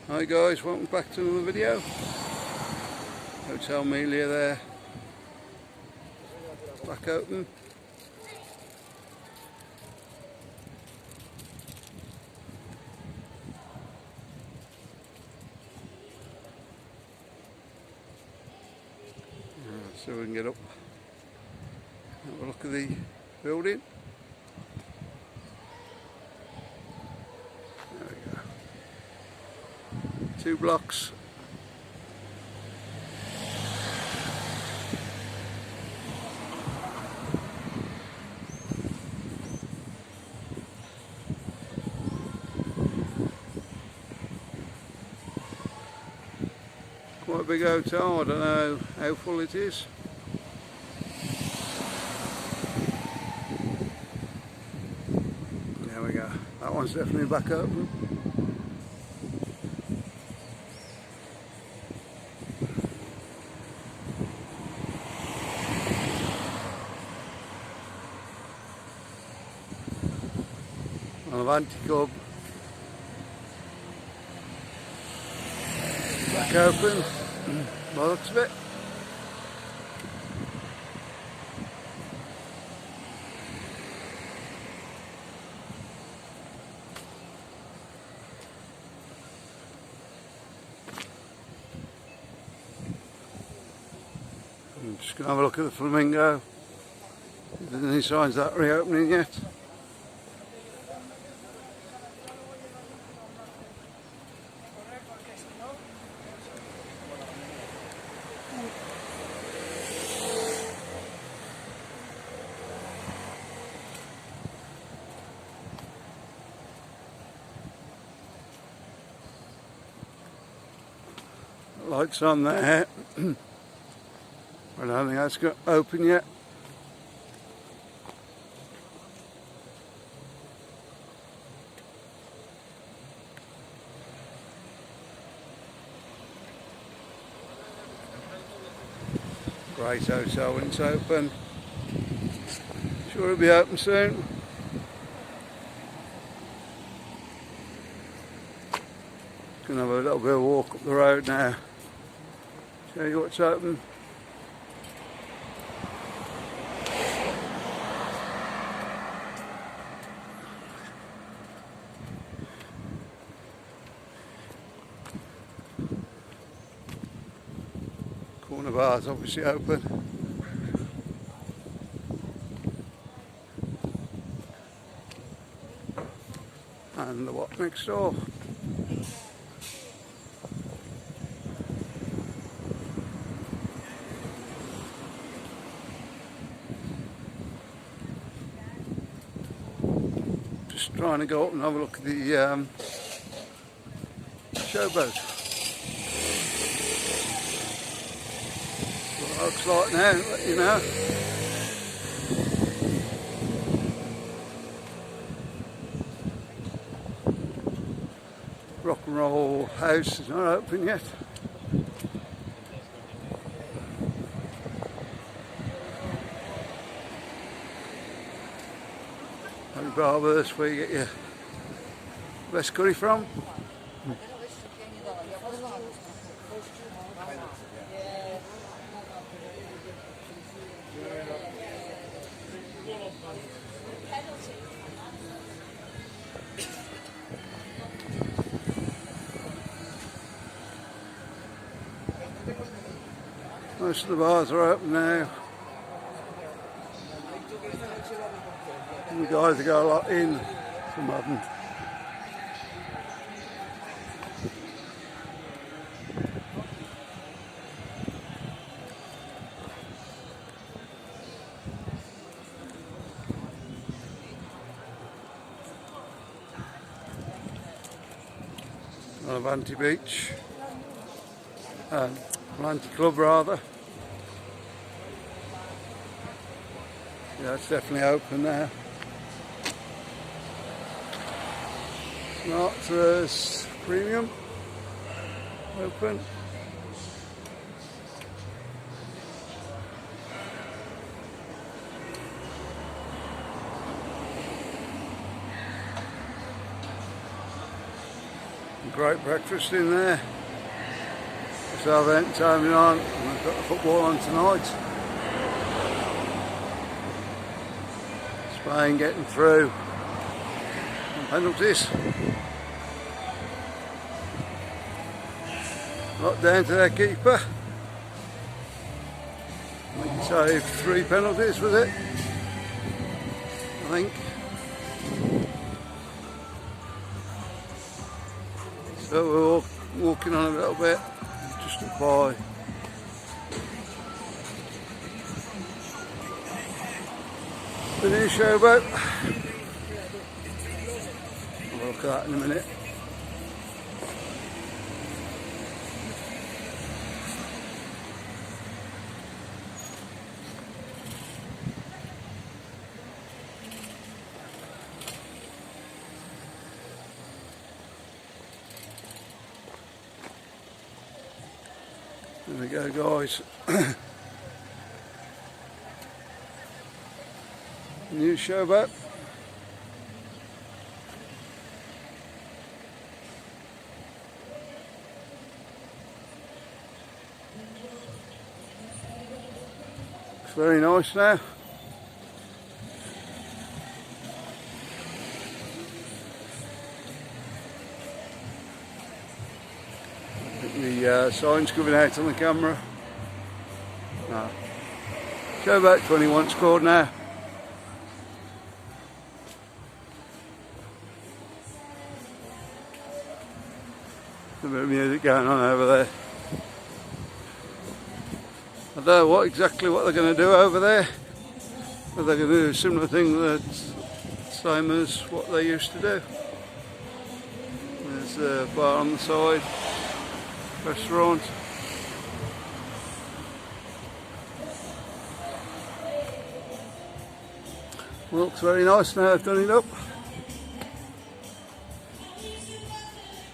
Hi guys, welcome back to another video. Hotel Melia there, back open. So we can get up, have a look at the building. There we go. 2 blocks. Quite a big hotel, I don't know how full it is. There we go, that one's definitely back open. Avanti Club back open by the looks of it. I'm just going to have a look at the Flamingo. If there's any signs of that reopening yet. Lights on there. I don't think that's got open yet. Great hotel when it's open. Sure it'll be open soon. Gonna have a little bit of a walk up the road now. Show you what's open. Corner bar's obviously open. And the what next door. Just trying to go up and have a look at the Showboat. What it looks like now, let you know. Rock and Roll House is not open yet. Honey Barber, that's where you get your best curry from. Most of the bars are open now. The guys have got a lot in, some of them. On Avanti Beach, Avanti Club rather. Yeah, it's definitely open now. Not as premium open. Great breakfast in there. So I've entertainment on, and we've got the football on tonight. Spain getting through. And penalties. Not down to their keeper. We can save 3 penalties with it, I think. So we're all walking on a little bit, just up by. The new Showboat. We'll look at that in a minute. There we go, guys. New Showboat. Looks very nice now. The sign's coming out on the camera. No. Showboat 21 scored now. A bit of music going on over there. I don't know exactly what they're going to do over there. But they're going to do a similar thing that's same as what they used to do. There's a bar on the side. Restaurant. Looks very nice now I've done it up.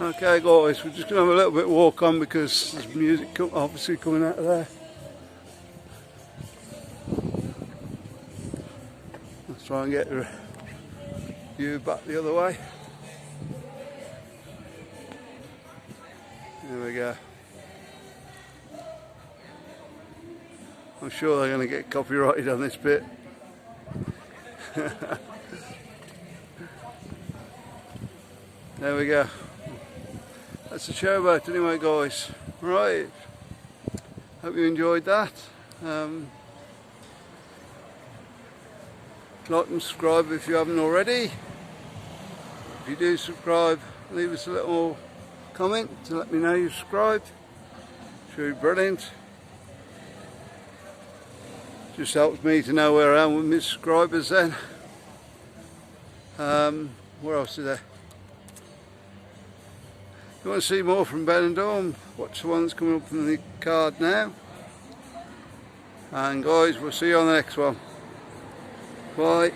Okay guys, we're just going to have a little bit of walk on because there's music obviously coming out of there. Let's try and get the view back the other way. There we go. I'm sure they're going to get copyrighted on this bit. There we go. That's the Showboat anyway, guys. Right. Hope you enjoyed that. Like and subscribe if you haven't already. If you do subscribe, leave us a little comment to let me know you subscribed. Should be brilliant. Just helps me to know where I am with my subscribers then. What else is there? If you want to see more from Benidorm, watch the one that's coming up from the card now. And guys, we'll see you on the next one. Bye.